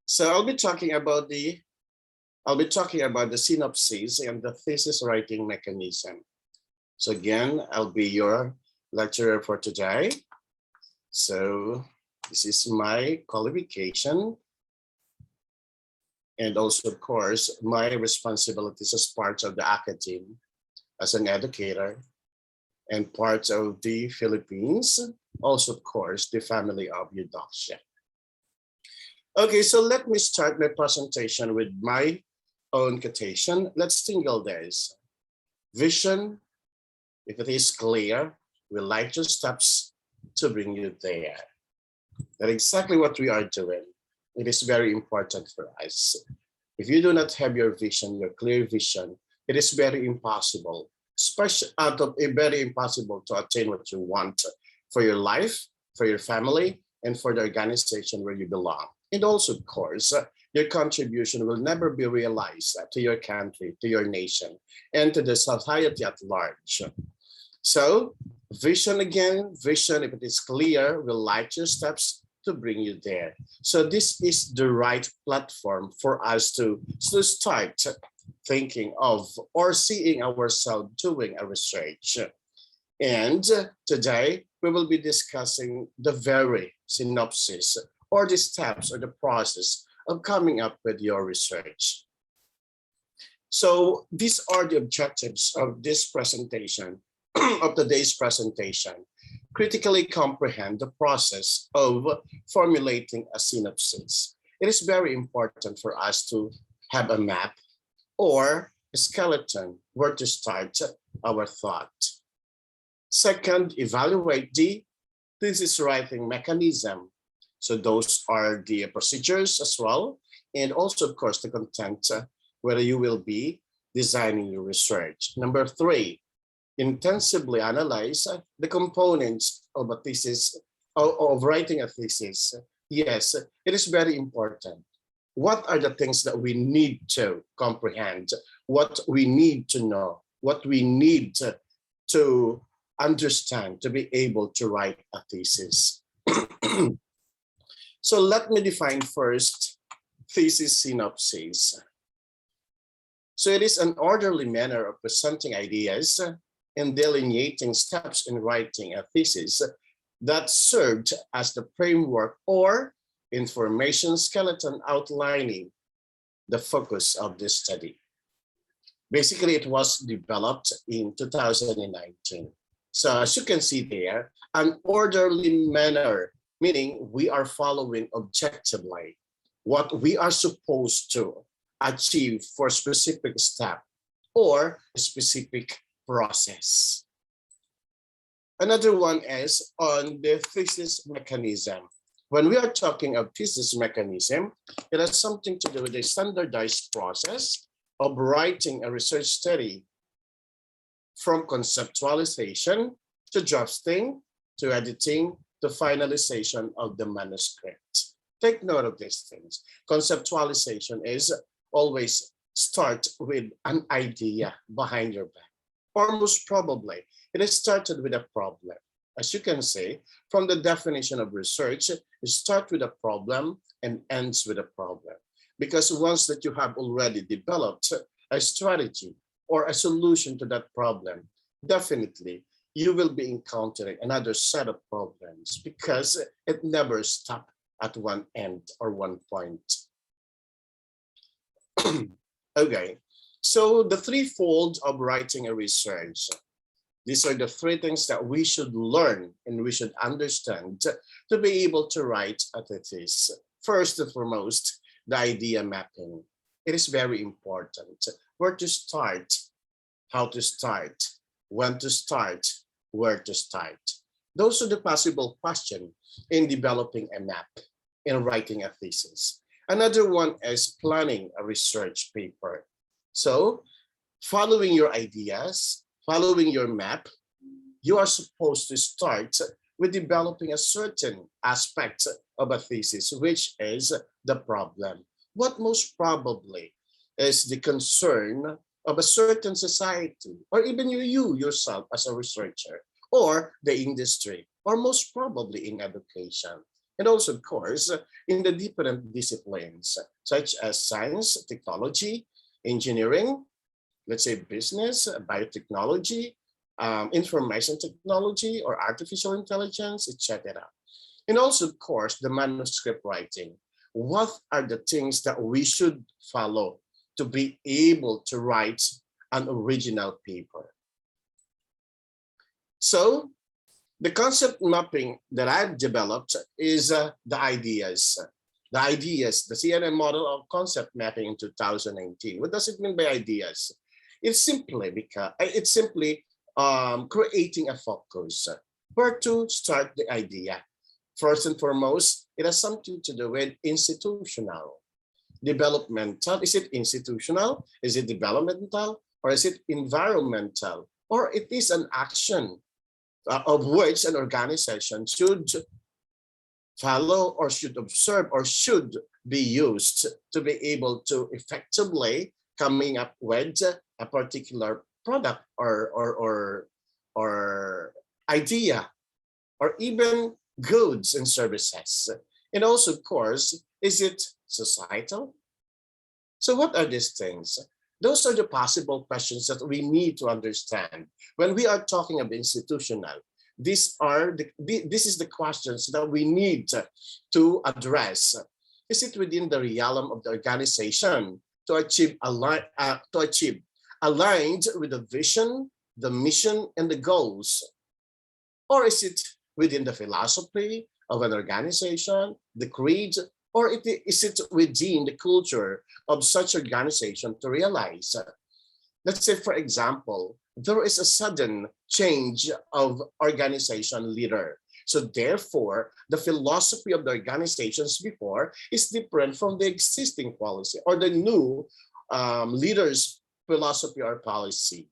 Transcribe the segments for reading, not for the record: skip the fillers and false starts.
So I'll be talking about the synopsis and the thesis writing mechanism. So again, I'll be your lecturer for today. So this is my qualification and also, of course, my responsibilities as part of the academy as an educator and part of the Philippines, also, of course, the family of Eudoxia. Okay, so let me start my presentation with my own quotation. Let's tingle this. Vision, if it is clear, will light your steps to bring you there. That's exactly what we are doing. It is very important for us. If you do not have your vision, your clear vision, it is very impossible, very impossible to attain what you want for your life, for your family, and for the organization where you belong. And also, of course, your contribution will never be realized to your country, to your nation, and to the society at large. So, vision again, vision, if it is clear, will light your steps to bring you there. So this is the right platform for us to start thinking of or seeing ourselves doing a research. And today we will be discussing the very synopsis or the steps or the process of coming up with your research. So these are the objectives of this presentation, of today's presentation. Critically comprehend the process of formulating a synopsis. It is very important for us to have a map or a skeleton where to start our thought. Second, evaluate the thesis writing mechanism. So those are the procedures as well. And also, of course, the content, whether you will be designing your research. Number three, intensively analyze the components of a thesis, of writing a thesis. Yes, it is very important. What are the things that we need to comprehend? What we need to know? What we need to understand to be able to write a thesis? So let me define first thesis synopsis. So it is an orderly manner of presenting ideas and delineating steps in writing a thesis that served as the framework or information skeleton outlining the focus of this study. Basically, it was developed in 2019. So as you can see there, an orderly manner, meaning we are following objectively what we are supposed to achieve for a specific step or a specific process. Another one is on the thesis mechanism. When we are talking of thesis mechanism, it has something to do with a standardized process of writing a research study from conceptualization to drafting to editing to finalization of the manuscript. Take note of these things. Conceptualization is always start with an idea behind your back. Or most probably, it is started with a problem. As you can see, from the definition of research, it starts with a problem and ends with a problem. Because once that you have already developed a strategy or a solution to that problem, definitely you will be encountering another set of problems because it never stops at one end or one point. Okay. So the threefold of writing a research, these are the three things that we should learn and we should understand to be able to write a thesis. First and foremost, the idea mapping. It is very important. Where to start, how to start, when to start, where to start. Those are the possible questions in developing a map in writing a thesis. Another one is planning a research paper. So following your ideas, following your map, you are supposed to start with developing a certain aspect of a thesis, which is the problem. What most probably is the concern of a certain society, or even you yourself as a researcher, or the industry, or most probably in education. and also, of course, in the different disciplines, such as science, technology, engineering, let's say business, biotechnology, information technology, or artificial intelligence, etc. And also, of course, the manuscript writing. What are the things that we should follow to be able to write an original paper? So the concept mapping that I've developed is the ideas. The CNN model of concept mapping in 2019. What does it mean by ideas? It's simply creating a focus. Where to start the idea? First and foremost, it has something to do with institutional. Developmental, is it institutional? Is it developmental? Or is it environmental? Or it is an action of which an organization should follow or should observe or should be used to be able to effectively coming up with a particular product or idea, or even goods and services. And also, of course, is it societal? So what are these things? Those are the possible questions that we need to understand when we are talking about institutional. This is the questions that we need to address. Is it within the realm of the organization to achieve aligned with the vision, the mission, and the goals? Or is it within the philosophy of an organization, the creed, or is it within the culture of such organization to realize? Let's say, for example, there is a sudden change of organization leader. So therefore, the philosophy of the organizations before is different from the existing policy or the new leader's philosophy or policy.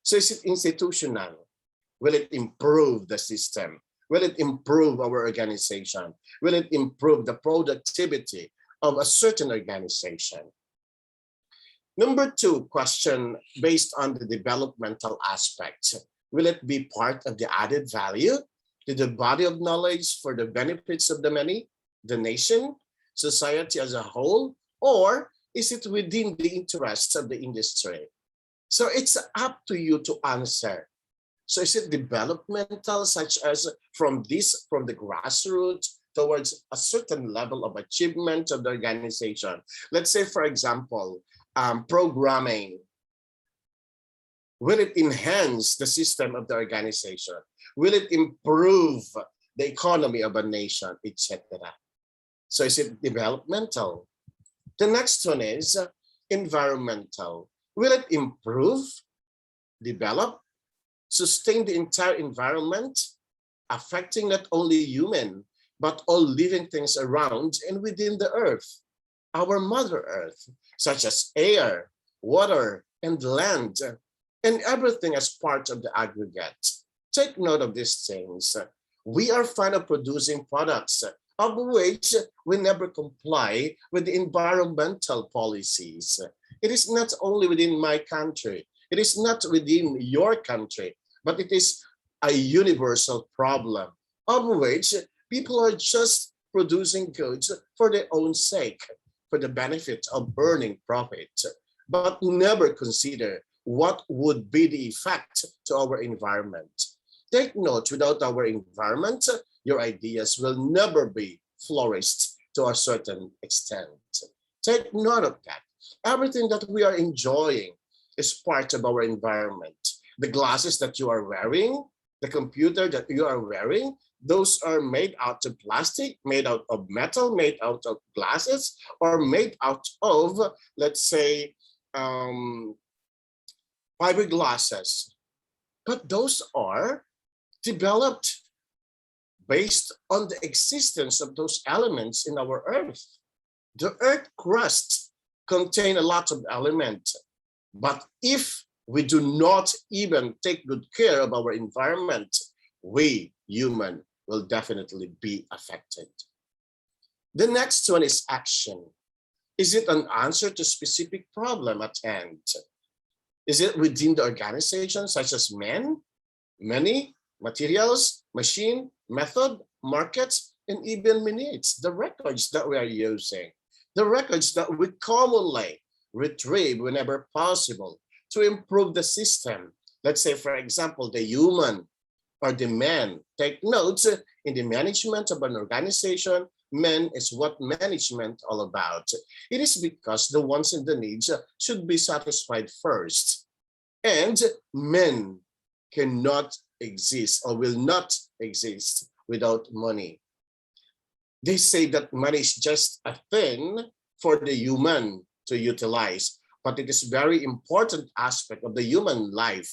So is it institutional? Will it improve the system? Will it improve our organization? Will it improve the productivity of a certain organization? Number two question, based on the developmental aspect. Will it be part of the added value to the body of knowledge for the benefits of the many, the nation, society as a whole, or is it within the interests of the industry? So it's up to you to answer. So is it developmental, such as from the grassroots towards a certain level of achievement of the organization? Let's say, for example, programming. Will it enhance the system of the organization? Will it improve the economy of a nation, etc.? So is it developmental? The next one is environmental. Will it improve, develop, sustain the entire environment, affecting not only human, but all living things around and within the earth, our Mother Earth, such as air, water, and land, and everything as part of the aggregate. Take note of these things. We are fond of producing products of which we never comply with the environmental policies. It is not only within my country, it is not within your country, but it is a universal problem of which people are just producing goods for their own sake, for the benefit of earning profit, but never consider what would be the effect to our environment. Take note, without our environment, your ideas will never be flourished to a certain extent. Take note of that. Everything that we are enjoying is part of our environment. The glasses that you are wearing, the computer that you are wearing, those are made out of plastic, made out of metal, made out of glasses, or made out of, let's say, fiberglasses. But those are developed based on the existence of those elements in our earth. The earth crust contains a lot of elements, but if we do not even take good care of our environment, we, human, will definitely be affected. The next one is action. Is it an answer to specific problem at hand? Is it within the organization, such as men, many, materials, machine, method, markets, and even minutes, the records that we are using, the records that we commonly retrieve whenever possible to improve the system. Let's say, for example, the human or the man. Take notes, in the management of an organization, men is what management all about. It is because the wants and the needs should be satisfied first. And men cannot exist or will not exist without money. They say that money is just a thing for the human to utilize, but it is very important aspect of the human life.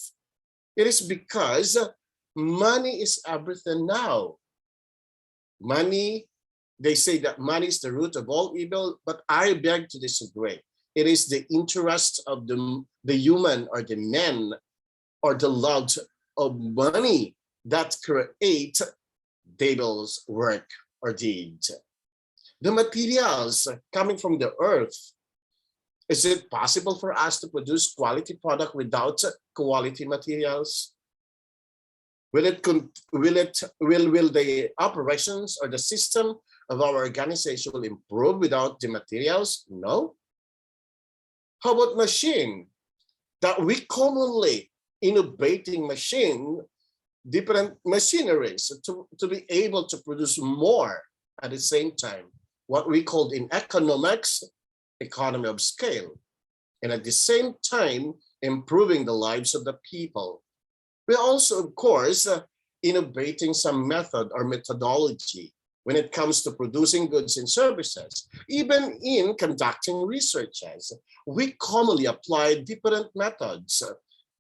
It is because money is everything now. Money, they say that money is the root of all evil, but I beg to disagree. It is the interest of the human or the men or the love of money that create devil's work or deed. The materials coming from the earth. Is it possible for us to produce quality product without quality materials? Will the operations or the system of our organization will improve without the materials? No. How about machine? That we commonly innovating different machineries to be able to produce more at the same time. What we call in economics, economy of scale. And at the same time, improving the lives of the people. We also, of course, innovating some method or methodology when it comes to producing goods and services. Even in conducting researches, we commonly apply different methods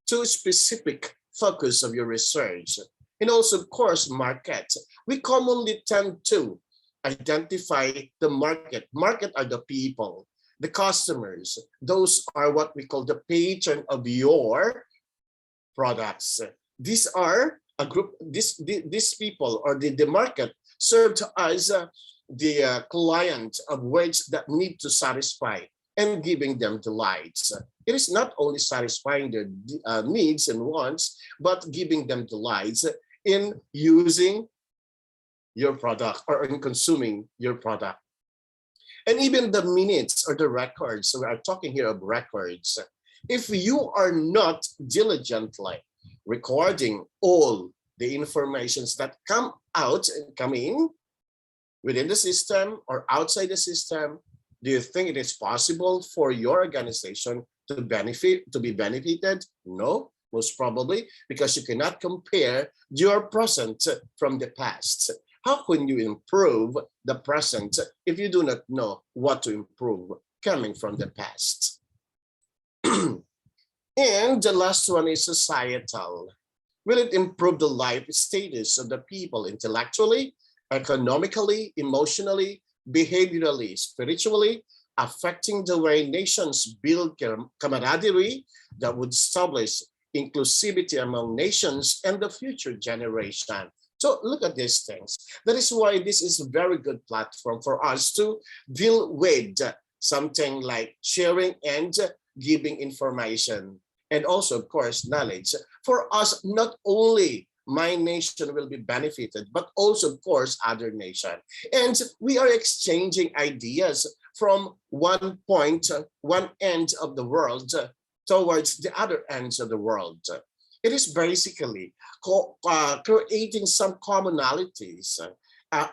to specific focus of your research. And also, of course, market. We commonly tend to identify the market. Market are the people, the customers. Those are what we call the patron of your products. These are a group, these people or the market serve to us the client of which that need to satisfy and giving them delights. It is not only satisfying their needs and wants, but giving them delights in using your product or in consuming your product. And even the minutes or the records, so we are talking here of records. If you are not diligently recording all the informations that come out and come in within the system or outside the system, do you think it is possible for your organization to be benefited? No, most probably, because you cannot compare your present from the past. How can you improve the present if you do not know what to improve coming from the past? And the last one is societal. Will it improve the life status of the people intellectually, economically, emotionally, behaviorally, spiritually, affecting the way nations build camaraderie that would establish inclusivity among nations and the future generation? So look at these things. That is why this is a very good platform for us to deal with something like sharing and giving information. And also, of course, knowledge. For us, not only my nation will be benefited, but also, of course, other nation. And we are exchanging ideas from one point, one end of the world towards the other ends of the world. It is basically creating some commonalities,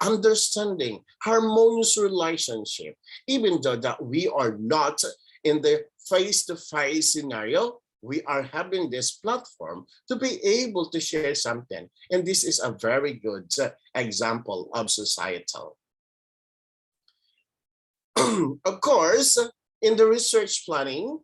understanding harmonious relationship, even though that we are not in the face-to-face scenario. We are having this platform to be able to share something. And this is a very good example of societal. Of course, in the research planning,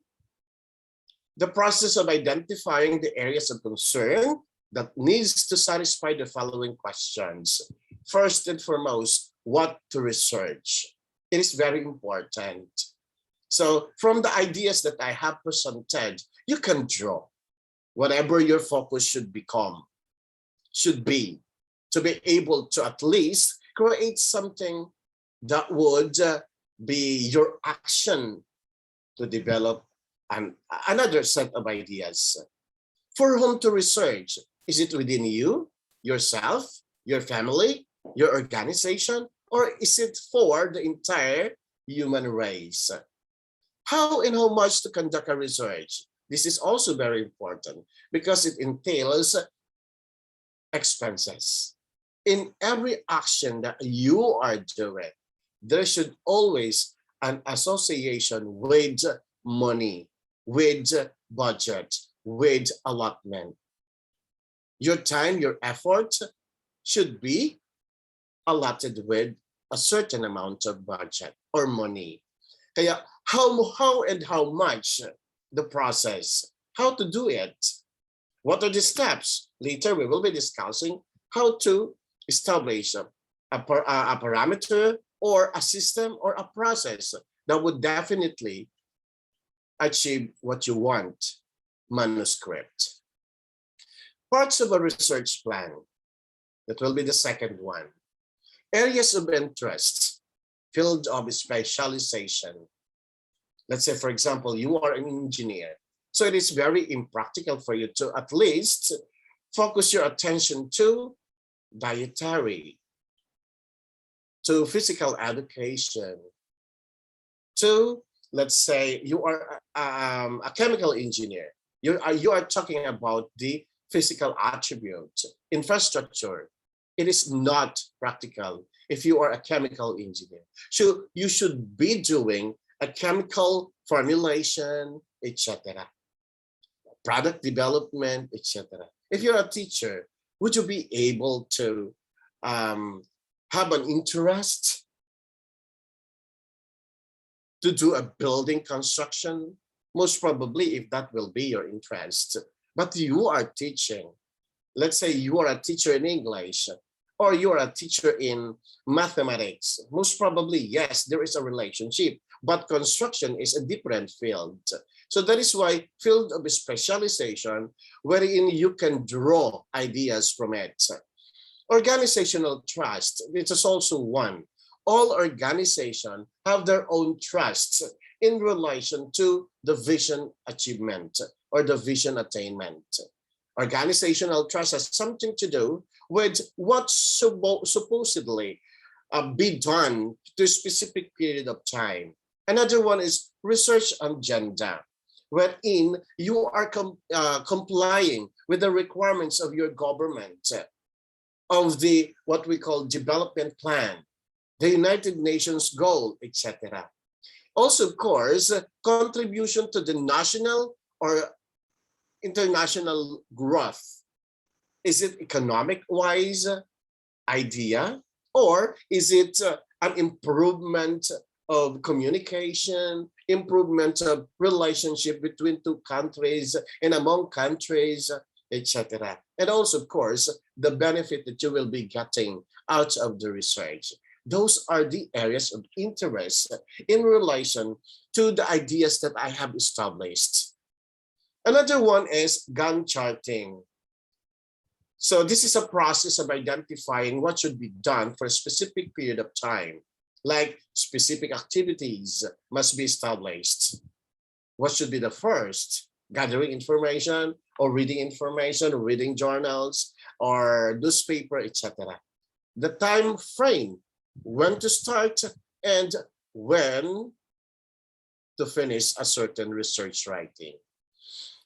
the process of identifying the areas of concern that needs to satisfy the following questions. First and foremost, what to research. It is very important. So from the ideas that I have presented, you can draw whatever your focus should be, to be able to at least create something that would be your action to develop another set of ideas. For whom to research? Is it within you, yourself, your family, your organization, or is it for the entire human race? How and how much to conduct a research? This is also very important because it entails expenses. In every action that you are doing, there should always an association with money, with budget, with allotment. Your time, your effort should be allotted with a certain amount of budget or money. Kaya how and how much the process, how to do it, what are the steps? Later we will be discussing how to establish a parameter or a system or a process that would definitely achieve what you want, manuscript. Parts of a research plan, that will be the second one. Areas of interest, field of specialization. Let's say, for example, you are an engineer. So it is very impractical for you to at least focus your attention to dietary, to physical education, to, let's say, you are a chemical engineer. You are talking about the physical attribute, infrastructure. It is not practical if you are a chemical engineer. So you should be doing a chemical formulation, etc. Product development, etc. If you're a teacher, would you be able to have an interest to do a building construction? Most probably, if that will be your interest. But you are teaching. Let's say you are a teacher in English, or you are a teacher in mathematics. Most probably, yes, there is a relationship, but construction is a different field. So that is why field of specialization, wherein you can draw ideas from it. Organizational trust, which is also one. All organizations have their own trusts in relation to the vision achievement or the vision attainment. Organizational trust has something to do with what supposedly be done to a specific period of time. Another one is research agenda, wherein you are complying with the requirements of your government, of the what we call development plan, the United Nations goal, etc. Also, of course, contribution to the national or international growth. Is it economic-wise idea, or is it an improvement of communication, improvement of relationship between two countries and among countries, etc. And also, of course, the benefit that you will be getting out of the research. Those are the areas of interest in relation to the ideas that I have established. Another one is Gantt charting. So this is a process of identifying what should be done for a specific period of time, like specific activities must be established. What should be the first? Gathering information or reading journals or newspaper, etc. The time frame, when to start and when to finish a certain research writing.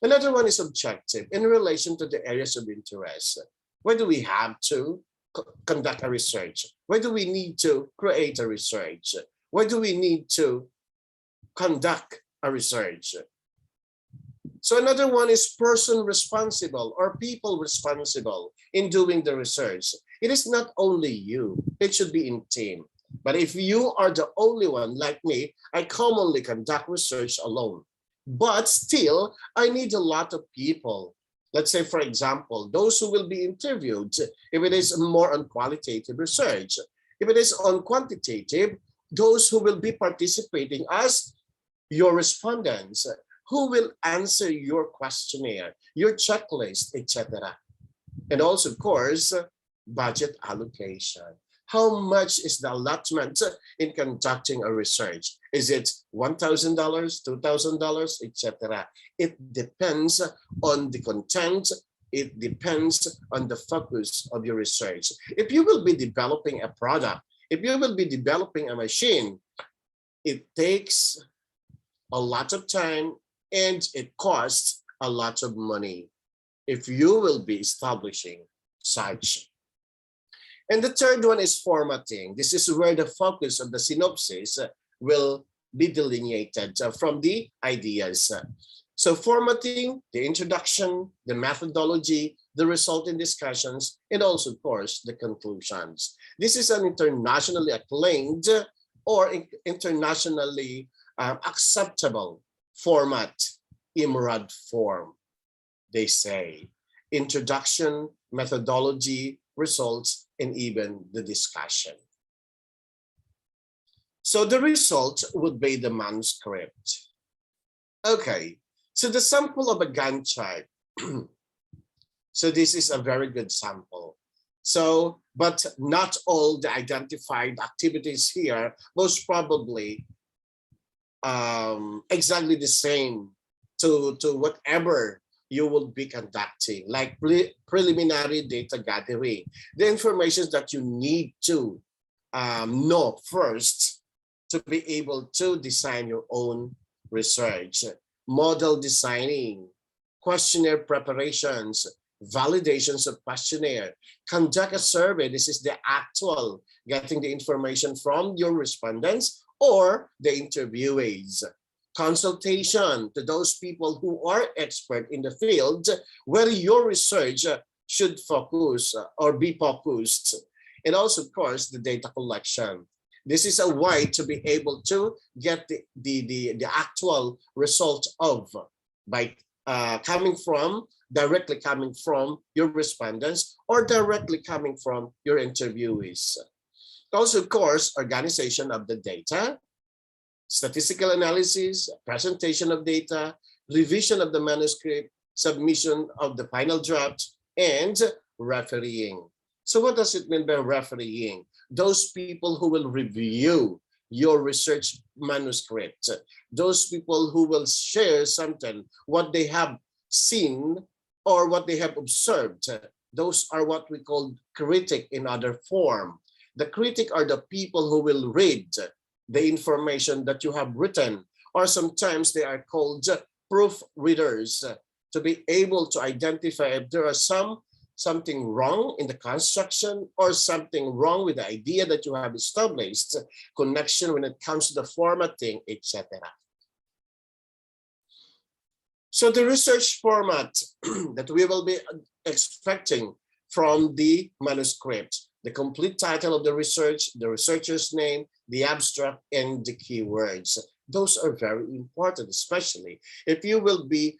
Another one is objective in relation to the areas of interest. Why do we have to conduct a research? Why do we need to create a research? Why do we need to conduct a research? So another one is person responsible or people responsible in doing the research. It is not only you, it should be in team. But if you are the only one like me, I commonly conduct research alone. But still, I need a lot of people. Let's say, for example, those who will be interviewed, if it is more on qualitative research. If it is on quantitative, those who will be participating as your respondents, who will answer your questionnaire, your checklist, etc. And also, of course, budget allocation. How much is the allotment in conducting a research? Is it $1,000, $2,000, etc.? It depends on the content It depends on the focus of your research. If you will be developing a product, if you will be developing a machine, it takes a lot of time and it costs a lot of money if you will be establishing such. And the third one is formatting. This is where the focus of the synopsis will be delineated from the ideas. So formatting, the introduction, the methodology, the resulting discussions, and also, of course, the conclusions. This is an internationally acclaimed or internationally acceptable format, IMRAD form, they say. Introduction, methodology, results, and even the discussion. So the result would be the manuscript. Okay, so the sample of a Gantt chart. So this is a very good sample. So, but not all the identified activities here, most probably exactly the same to whatever you will be conducting, like preliminary data gathering, the information that you need to know first to be able to design your own research, model designing, questionnaire preparations, validations of questionnaire, conduct a survey. This is the actual getting the information from your respondents or the interviewees. Consultation to those people who are expert in the field where your research should focus or be focused. And also, of course, the data collection. This is a way to be able to get the actual result of by directly coming from your respondents or directly coming from your interviewees. Also, of course, organization of the data, statistical analysis, presentation of data, revision of the manuscript, submission of the final draft, and refereeing. So what does it mean by refereeing? Those people who will review your research manuscript, those people who will share something, what they have seen or what they have observed. Those are what we call critic in other form. The critic are the people who will read the information that you have written, or sometimes they are called proofreaders to be able to identify if there are something wrong in the construction or something wrong with the idea that you have established, connection when it comes to the formatting, etc. So the research format that we will be expecting from the manuscript, the complete title of the research, the researcher's name, the abstract, and the keywords. Those are very important, especially if you will be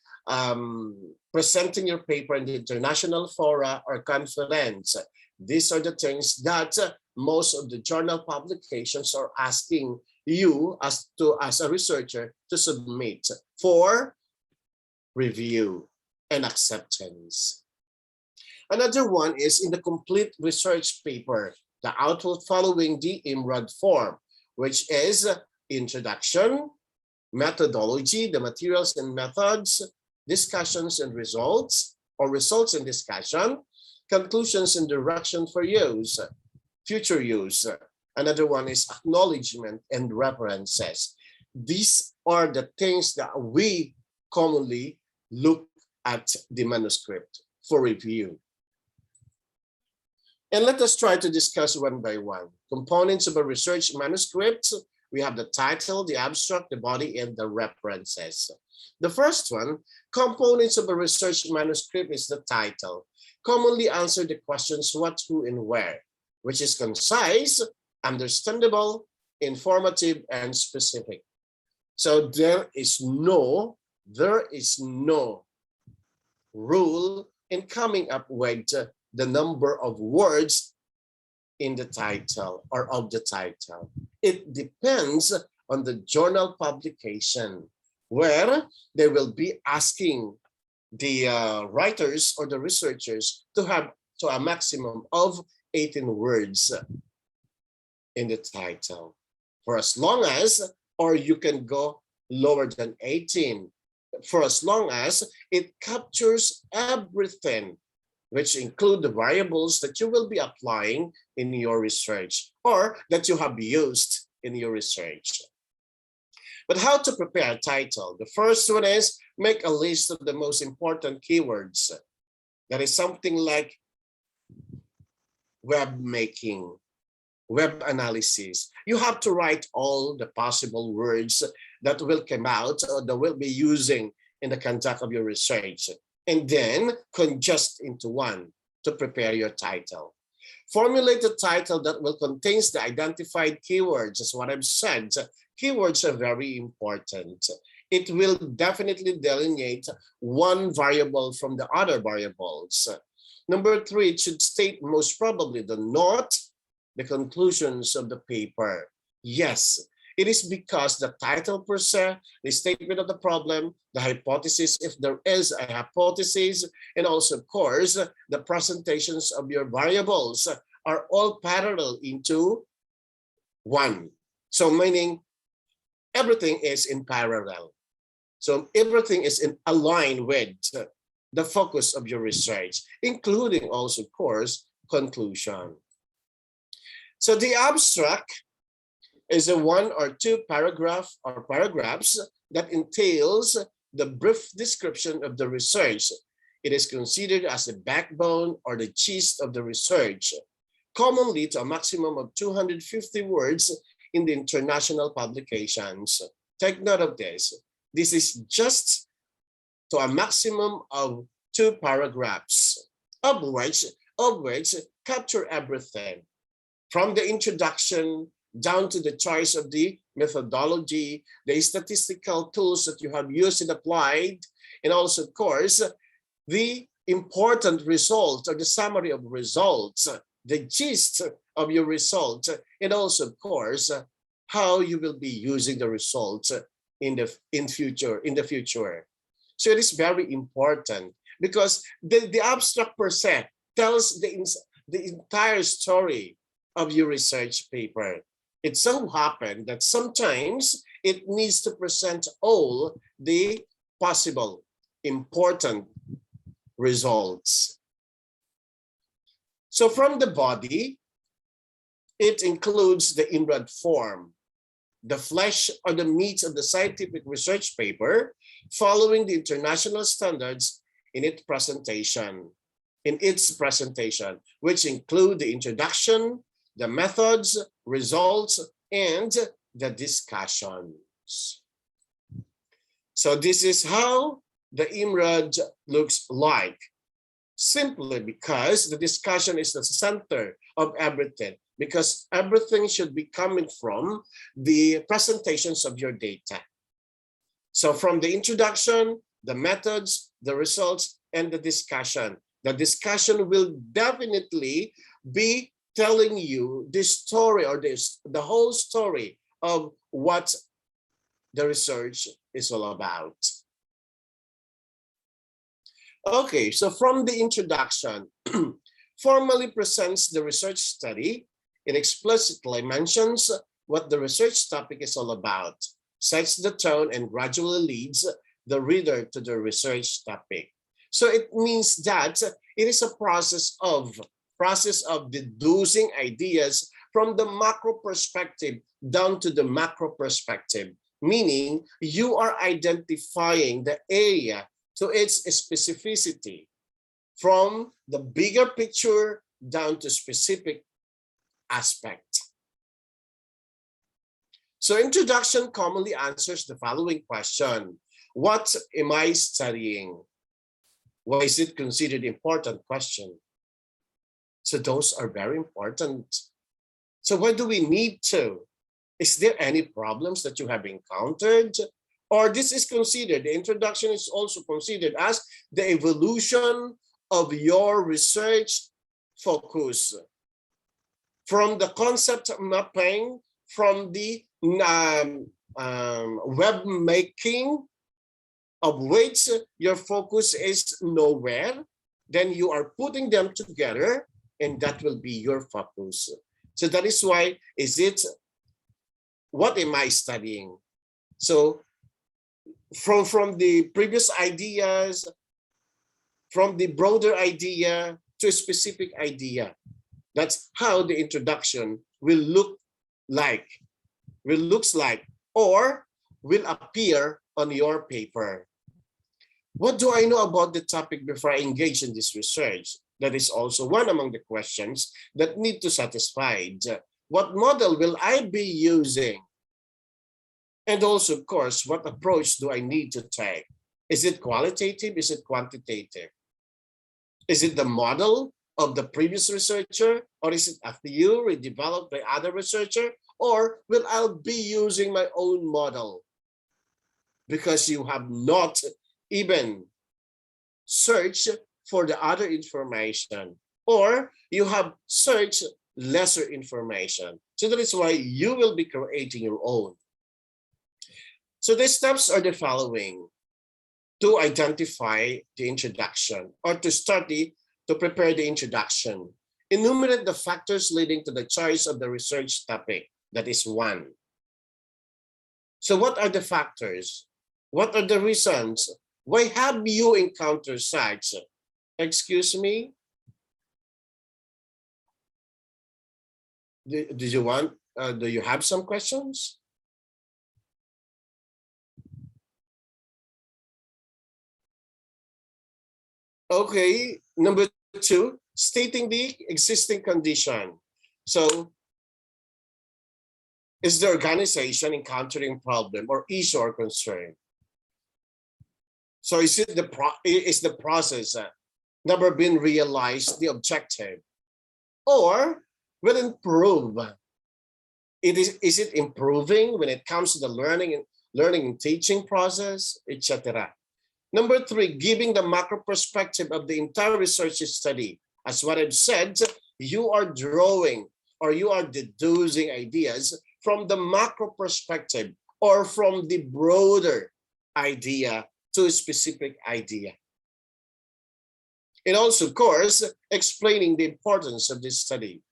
presenting your paper in the international fora or conference. These are the things that most of the journal publications are asking you as a researcher to submit for review and acceptance. Another one is in the complete research paper, the output following the IMRAD form, which is introduction, methodology, the materials and methods, discussions and results, or results and discussion, conclusions and direction for use, future use. Another one is acknowledgement and references. These are the things that we commonly look at the manuscript for review. And let us try to discuss one by one. Components of a research manuscript. We have the title, the abstract, the body, and the references. The first one, components of a research manuscript, is the title. Commonly answer the questions what, who, and where, which is concise, understandable, informative, and specific. So there is no rule in coming up with the number of words in the title or of the title. It depends on the journal publication, where they will be asking the writers or the researchers to have a maximum of 18 words in the title. For as long as, or you can go lower than 18. for as long as it captures everything, which include the variables that you will be applying in your research or that you have used in your research. But how to prepare a title? The first one is make a list of the most important keywords. That is something like web making, web analysis. You have to write all the possible words that will come out or that will be using in the conduct of your research, and then conjust into one to prepare your title. Formulate a title that will contain the identified keywords. As what I've said, keywords are very important. It will definitely delineate one variable from the other variables. Number three, it should state most probably the note, the conclusions of the paper. Yes, it is because the title per se, the statement of the problem, the hypothesis, if there is a hypothesis, and also, of course, the presentations of your variables are all parallel into one. So meaning everything is in parallel. So everything is aligned with the focus of your research, including also, of course, conclusion. So the abstract is a one or two paragraphs that entails the brief description of the research. It is considered as the backbone or the gist of the research, commonly to a maximum of 250 words in the international publications. Take note of this. This is just to a maximum of 2 paragraphs, of which capture everything, from the introduction down to the choice of the methodology, the statistical tools that you have used and applied, and also, of course, the important results or the summary of results, the gist of your results, and also, of course, how you will be using the results in the future. So it is very important because the abstract per se tells the entire story of your research paper. It so happened that sometimes it needs to present all the possible important results. So from the body, it includes the IMRAD form, the flesh or the meat of the scientific research paper, following the international standards in its presentation, which include the introduction, the methods, results, and the discussions. So this is how the IMRAD looks like, simply because the discussion is the center of everything, because everything should be coming from the presentations of your data. So from the introduction, the methods, the results, and the discussion will definitely be telling you the story or the whole story of what the research is all about. Okay, so from the introduction, formally presents the research study. It explicitly mentions what the research topic is all about, sets the tone, and gradually leads the reader to the research topic. So it means that it is a process of deducing ideas from the macro perspective down to the macro perspective, meaning you are identifying the area to its specificity from the bigger picture down to specific aspect. So introduction commonly answers the following question: what am I studying? Why is it considered important question? So those are very important. So why do we need to? Is there any problems that you have encountered? Or this is considered, the introduction is also considered as the evolution of your research focus. From the concept mapping, from the web making, of which your focus is nowhere, then you are putting them together and that will be your focus. So that is why, what am I studying? So from the previous ideas, from the broader idea to a specific idea. That's how the introduction will looks like, or will appear on your paper. What do I know about the topic before I engage in this research? That is also one among the questions that need to satisfy. What model will I be using? And also, of course, what approach do I need to take? Is it qualitative? Is it quantitative? Is it the model of the previous researcher, or is it a theory developed by other researcher, or will I be using my own model? Because you have not even searched for the other information, or you have searched lesser information. So that is why you will be creating your own. So the steps are the following: to identify the introduction, or to prepare the introduction. Enumerate the factors leading to the choice of the research topic. That is one. So what are the factors? What are the reasons? Why have you encountered such? Excuse me? Do you have some questions? Okay, number two, stating the existing condition. So, is the organization encountering problem or issue or concern? So is the process never been realized the objective, or will improve? Is it improving when it comes to the learning and teaching process, etc. Number three, giving the macro perspective of the entire research study. As what I've said, you are drawing or you are deducing ideas from the macro perspective or from the broader idea to a specific idea. And also, of course, explaining the importance of this study.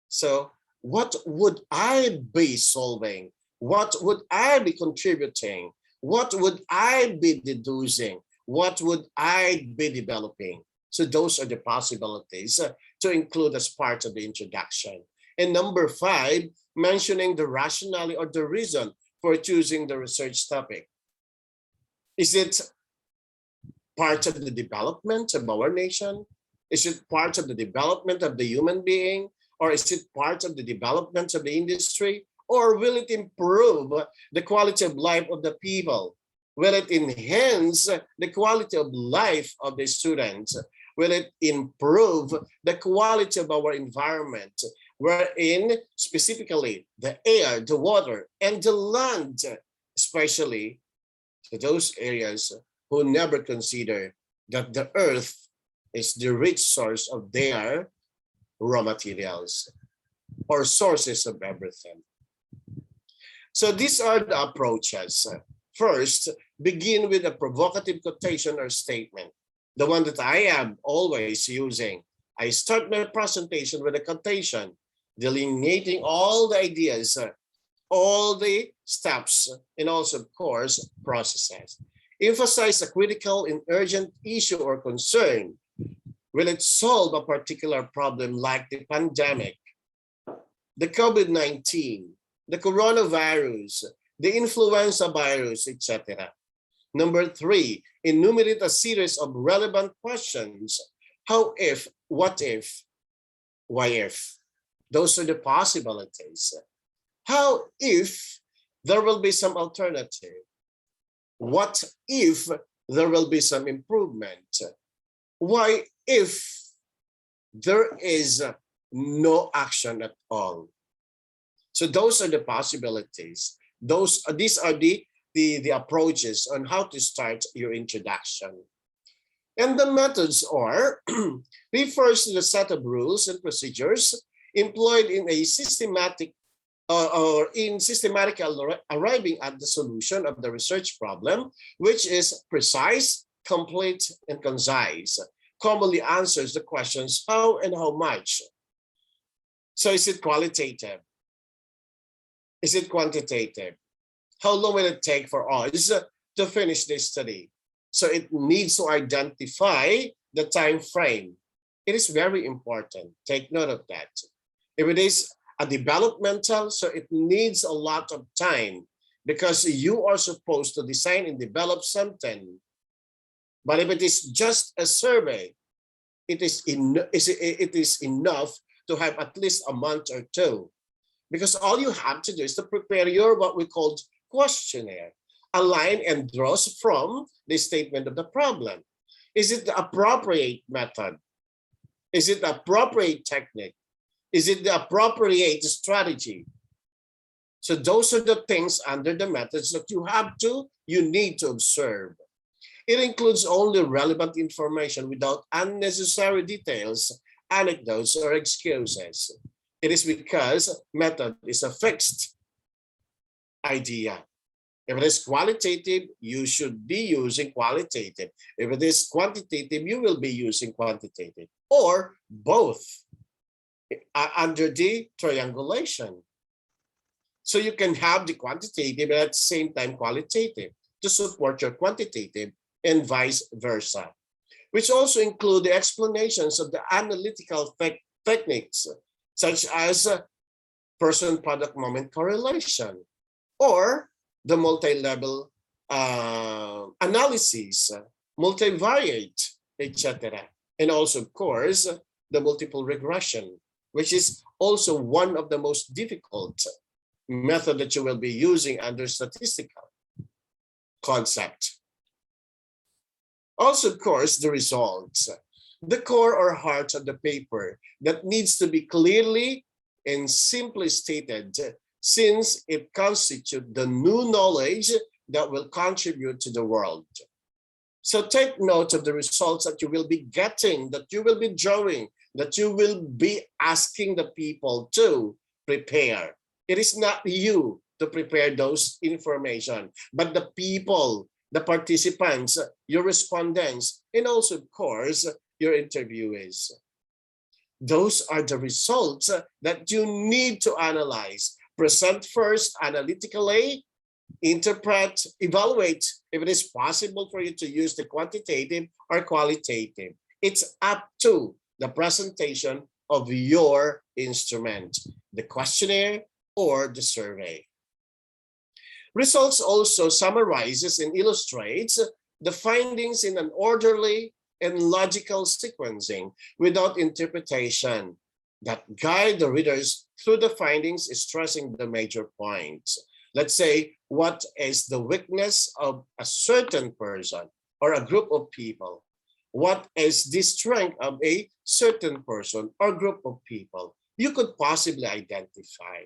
So what would I be solving? What would I be contributing? What would I be deducing? What would I be developing? So those are the possibilities to include as part of the introduction. And number five, mentioning the rationale or the reason for choosing the research topic. Is it part of the development of our nation? Is it part of the development of the human being? Or is it part of the development of the industry? Or will it improve the quality of life of the people? Will it enhance the quality of life of the students? Will it improve the quality of our environment, wherein specifically the air, the water, and the land, especially to those areas who never consider that the earth is the rich source of their raw materials or sources of everything. So these are the approaches. First, begin with a provocative quotation or statement, the one that I am always using. I start my presentation with a quotation, delineating all the ideas, all the steps, and also, of course, processes. Emphasize a critical and urgent issue or concern. Will it solve a particular problem like the pandemic, the COVID-19, the coronavirus, the influenza virus, etc.? Number three, enumerate a series of relevant questions. How if, what if, why if? Those are the possibilities. How if there will be some alternative? What if there will be some improvement? Why if there is no action at all? So those are the possibilities. These are the approaches on how to start your introduction. And the methods are refers to the set of rules and procedures employed in a systematic or in systematically arriving at the solution of the research problem, which is precise, complete, and concise. Commonly answers the questions how and how much. So is it qualitative? Is it quantitative? How long will it take for us to finish the study. So it needs to identify the time frame. It is very important. Take note of that. If it is a developmental, so it needs a lot of time because you are supposed to design and develop something. But if it is just a survey, it is enough to have at least a month or two, because all you have to do is to prepare your what we call questionnaire, align and draws from the statement of the problem. Is it the appropriate method? Is it the appropriate technique? Is it the appropriate strategy? So those are the things under the methods that you need to observe. It includes only relevant information without unnecessary details, anecdotes, or excuses. It is because method is a fixed idea. If it is qualitative, you should be using qualitative. If it is quantitative, you will be using quantitative, or both under the triangulation. So you can have the quantitative at the same time qualitative to support your quantitative and vice versa, which also include the explanations of the analytical techniques, such as person-product moment correlation, or the multi-level analysis, multivariate, etc. And also, of course, the multiple regression, which is also one of the most difficult method that you will be using under statistical concept. Also, of course, the results, the core or heart of the paper that needs to be clearly and simply stated, since it constitutes the new knowledge that will contribute to the world. So take note of the results that you will be getting, that you will be drawing, that you will be asking the people to prepare. It is not you to prepare those information, but the people, the participants, your respondents, and also, of course, your interviewees. Those are the results that you need to analyze. Present first analytically, interpret, evaluate if it is possible for you to use the quantitative or qualitative. It's up to the presentation of your instrument, the questionnaire or the survey. Results also summarizes and illustrates the findings in an orderly and logical sequencing without interpretation that guide the readers through the findings, stressing the major points. Let's say, what is the weakness of a certain person or a group of people? What is the strength of a certain person or group of people? You could possibly identify.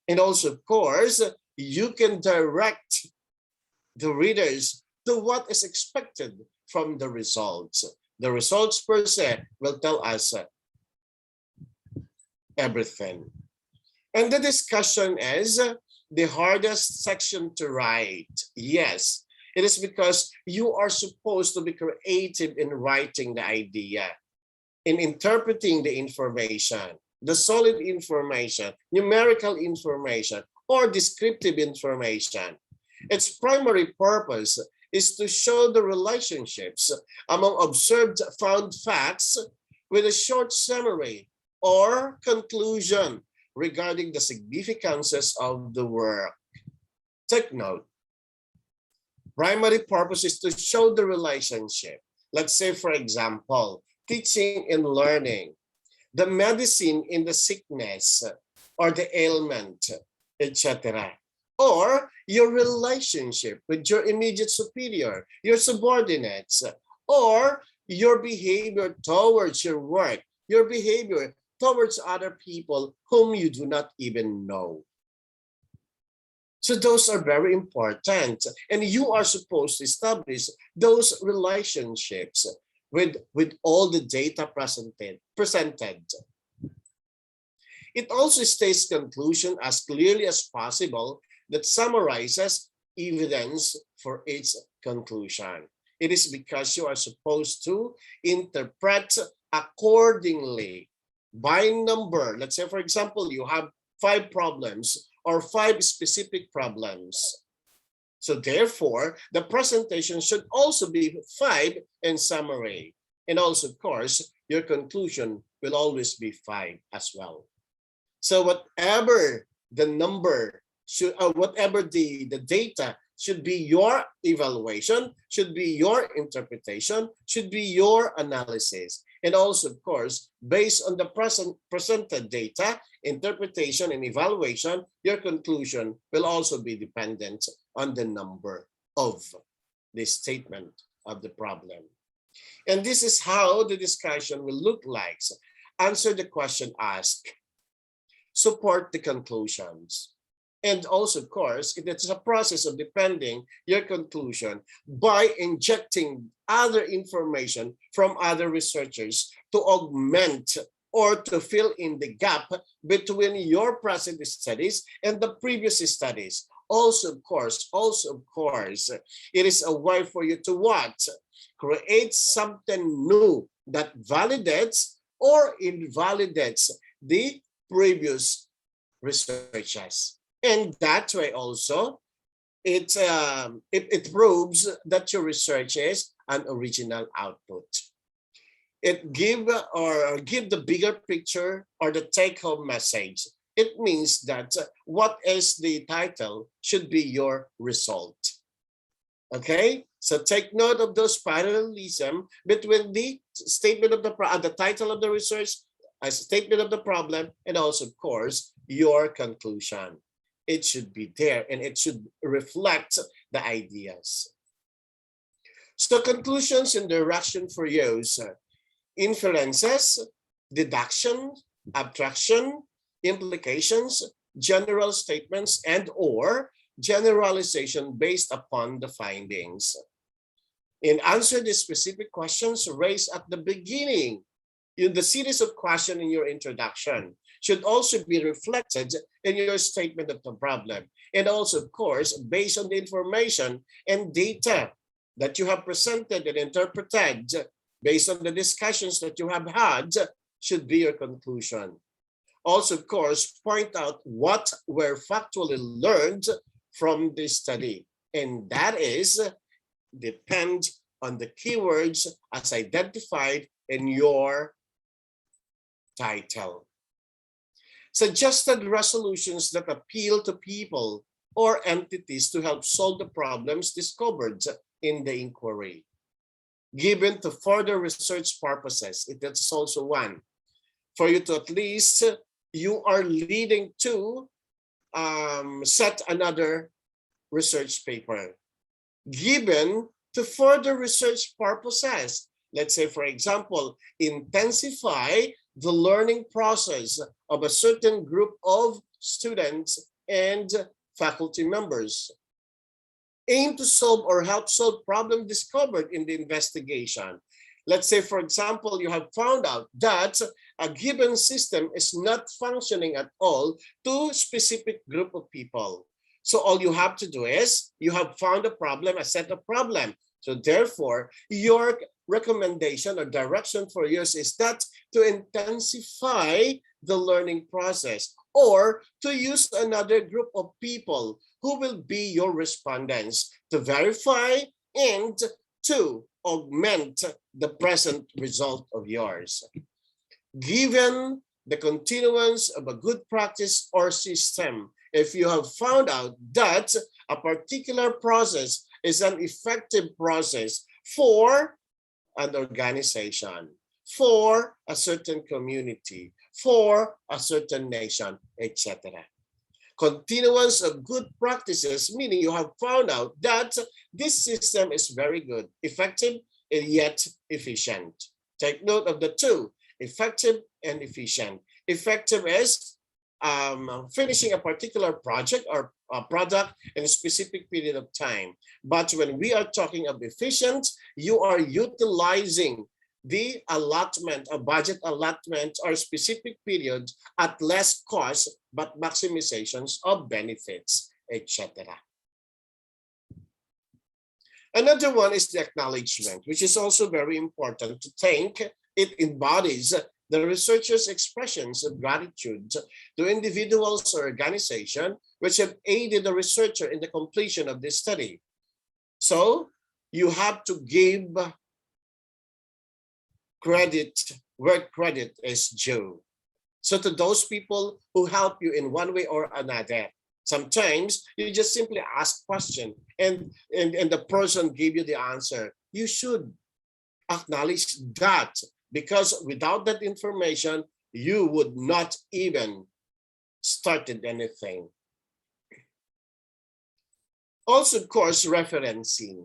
And also, of course, you can direct the readers to what is expected from the results. The results per se will tell us everything. And the discussion is the hardest section to write. Yes, it is because you are supposed to be creative in writing the idea, in interpreting the information, the solid information, numerical information, or descriptive information. Its primary purpose is to show the relationships among observed found facts with a short summary or conclusion regarding the significances of the work. Take note. Primary purpose is to show the relationship. Let's say, for example, teaching and learning, the medicine in the sickness or the ailment, etc. Or your relationship with your immediate superior, your subordinates, or your behavior towards your work, your behavior towards other people whom you do not even know. So those are very important, and you are supposed to establish those relationships with all the data presented. It also states conclusion as clearly as possible that summarizes evidence for its conclusion. It is because you are supposed to interpret accordingly by number. Let's say, for example, you have 5 problems or 5 specific problems. So therefore, the presentation should also be 5 in summary. And also, of course, your conclusion will always be 5 as well. So whatever the number should, whatever the data should be your evaluation, should be your interpretation, should be your analysis. And also, of course, based on the presented data, interpretation, and evaluation, your conclusion will also be dependent on the number of the statement of the problem. And this is how the discussion will look like. So answer the question asked, support the conclusions. And also, of course, it's a process of defending your conclusion by injecting other information from other researchers to augment or to fill in the gap between your present studies and the previous studies. Also, of course, it is a way for you to what? Create something new that validates or invalidates the previous researches. And that way also, it proves that your research is an original output. It give the bigger picture or the take-home message. It means that what is the title should be your result. Okay, so take note of those parallelism between the statement of the title of the research, a statement of the problem, and also, of course, your conclusion. It should be there and it should reflect the ideas. So conclusions and direction for use: inferences, deduction, abstraction, implications, general statements, and or generalization based upon the findings. And answer the specific questions raised at the beginning. In the series of questions in your introduction should also be reflected in your statement of the problem. And also, of course, based on the information and data that you have presented and interpreted, based on the discussions that you have had, should be your conclusion. Also, of course, point out what were factually learned from this study. And that is depend on the keywords as identified in your title. Suggested resolutions that appeal to people or entities to help solve the problems discovered in the inquiry. Given to further research purposes, that's also one. For you to at least, you are leading to set another research paper. Given to further research purposes, let's say, for example, intensify the learning process of a certain group of students and faculty members. Aim to solve or help solve problem discovered in the investigation. Let's say, for example, you have found out that a given system is not functioning at all to a specific group of people. So all you have to do is you have found a problem, a set of problems. So therefore, your recommendation or direction for use is that to intensify the learning process or to use another group of people who will be your respondents to verify and to augment the present result of yours. Given the continuance of a good practice or system, if you have found out that a particular process is an effective process for an organization, for a certain community, for a certain nation, etc. Continuance of good practices, meaning you have found out that this system is very good, effective, and yet efficient. Take note of the two, effective and efficient. Effective is finishing a particular project or a product in a specific period of time. But when we are talking of efficient, you are utilizing the allotment, a budget allotment or specific period at less cost, but maximizations of benefits, etc. Another one is the acknowledgement, which is also very important to think. It embodies the researcher's expressions of gratitude to individuals or organization which have aided the researcher in the completion of this study. So you have to give credit where credit is due. So to those people who help you in one way or another, sometimes you just simply ask question and the person give you the answer. You should acknowledge that, because without that information, you would not even started anything. Also, of course, referencing.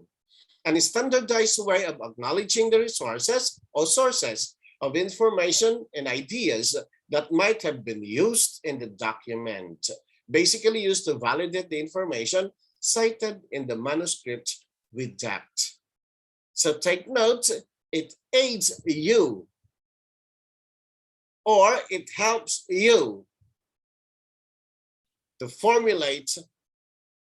And a standardized way of acknowledging the resources or sources of information and ideas that might have been used in the document, basically used to validate the information cited in the manuscript with depth. So take note, it aids you or it helps you to formulate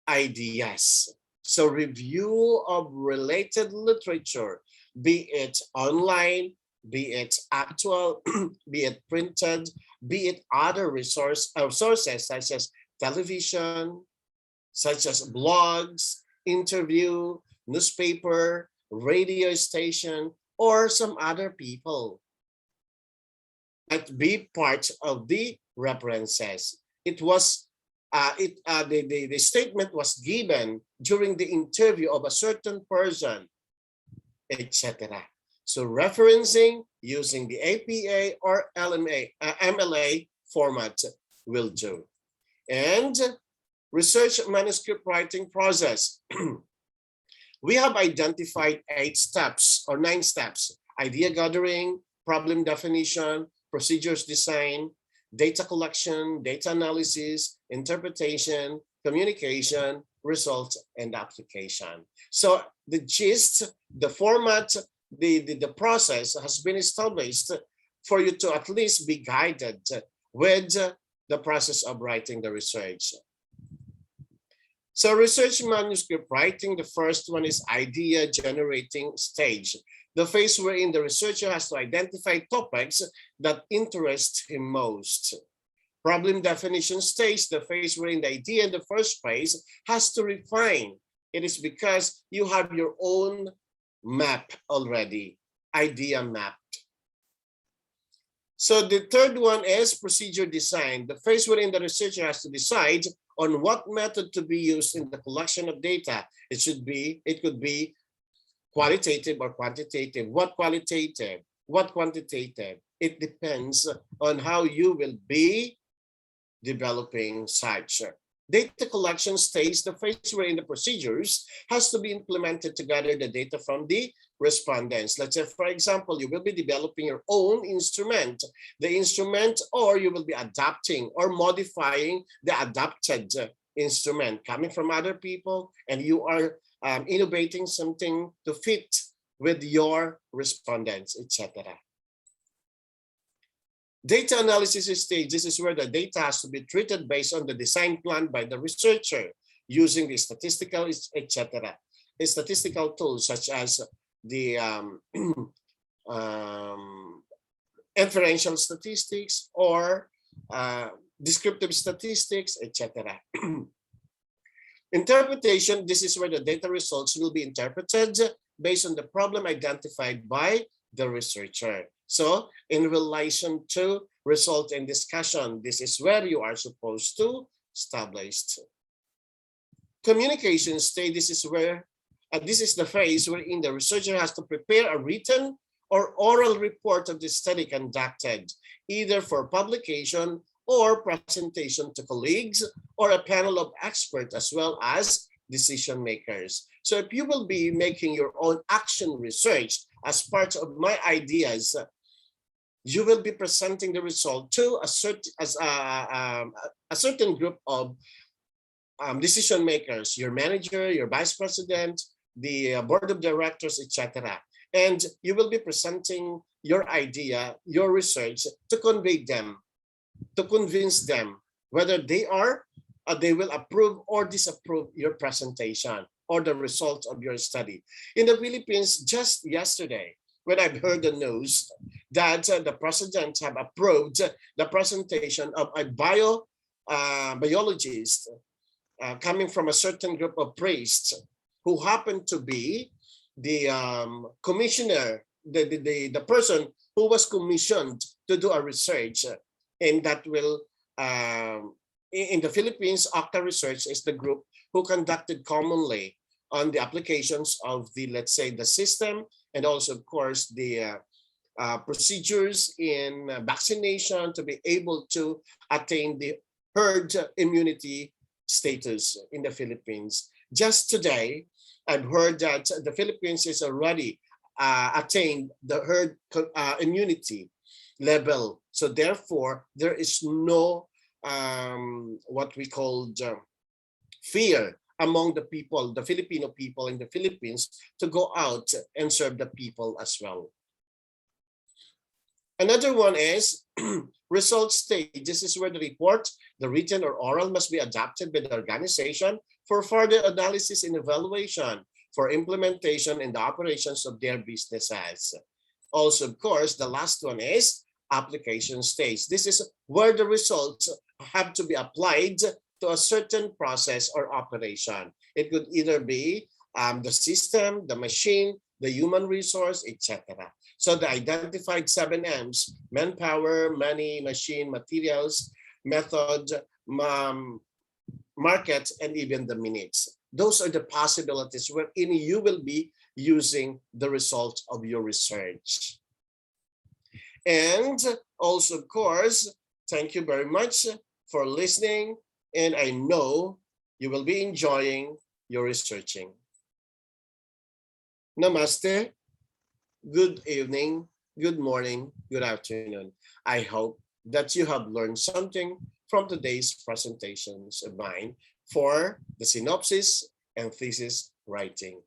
ideas. So review of related literature, be it online, be it actual, be it printed, be it other sources such as television, such as blogs, interview, newspaper, radio station, or some other people might be part of the references. It was the statement was given during the interview of a certain person, etc. So referencing using the APA or MLA format will do. And research manuscript writing process. We have identified 8 steps or 9 steps: idea gathering, problem definition, procedures design, data collection, data analysis, interpretation, communication, results, and application. So the gist, the format, the process has been established for you to at least be guided with the process of writing the research. So research manuscript writing, the first one is idea generating stage. The phase wherein the researcher has to identify topics that interest him most. Problem definition stage, the phase wherein the idea in the first phase has to refine. It is because you have your own map already, idea map. So the third one is procedure design, the phase wherein the researcher has to decide on what method to be used in the collection of data. It could be qualitative or quantitative. What qualitative? What quantitative? It depends on how you will be developing such. Data collection stage, the phase wherein the procedures has to be implemented to gather the data from the respondents. Let's say, for example, you will be developing your own instrument. The instrument, or you will be adapting or modifying the adapted instrument coming from other people, and you are innovating something to fit with your respondents, etc. Data analysis stage, this is where the data has to be treated based on the design plan by the researcher using the statistical, etc. Statistical tools such as the inferential statistics or descriptive statistics, etc. Interpretation, this is where the data results will be interpreted based on the problem identified by the researcher. So in relation to result and discussion, this is where you are supposed to establish. Communication stage, this is where this is the phase wherein the researcher has to prepare a written or oral report of the study conducted, either for publication or presentation to colleagues or a panel of experts as well as decision makers. So if you will be making your own action research as part of my ideas, you will be presenting the result to a certain group of decision makers, your manager, your vice president, the board of directors, etc. And you will be presenting your idea, your research to convey them, to convince them whether they will approve or disapprove your presentation or the result of your study. In the Philippines, just yesterday, when I've heard the news that the president have approved the presentation of a biologist coming from a certain group of priests who happen to be the commissioner, the person who was commissioned to do a research, and that will, in the Philippines, Octa Research is the group who conducted commonly on the applications of the, let's say, the system, and also, of course, the procedures in vaccination to be able to attain the herd immunity status in the Philippines. Just today, I've heard that the Philippines is already attained the herd immunity level. So therefore, there is no what we call fear among the people, the Filipino people in the Philippines, to go out and serve the people as well. Another one is result stage. This is where the report, the written or oral, must be adapted by the organization for further analysis and evaluation for implementation in the operations of their businesses. Also, of course, the last one is application stage. This is where the results have to be applied to a certain process or operation. It could either be the system, the machine, the human resource, etc. So the identified 7 M's: manpower, money, machine, materials, method, market, and even the minutes. Those are the possibilities wherein you will be using the results of your research. And also, of course, thank you very much for listening. And I know you will be enjoying your researching. Namaste. Good evening, good morning, good afternoon. I hope that you have learned something from today's presentations of mine for the synopsis and thesis writing.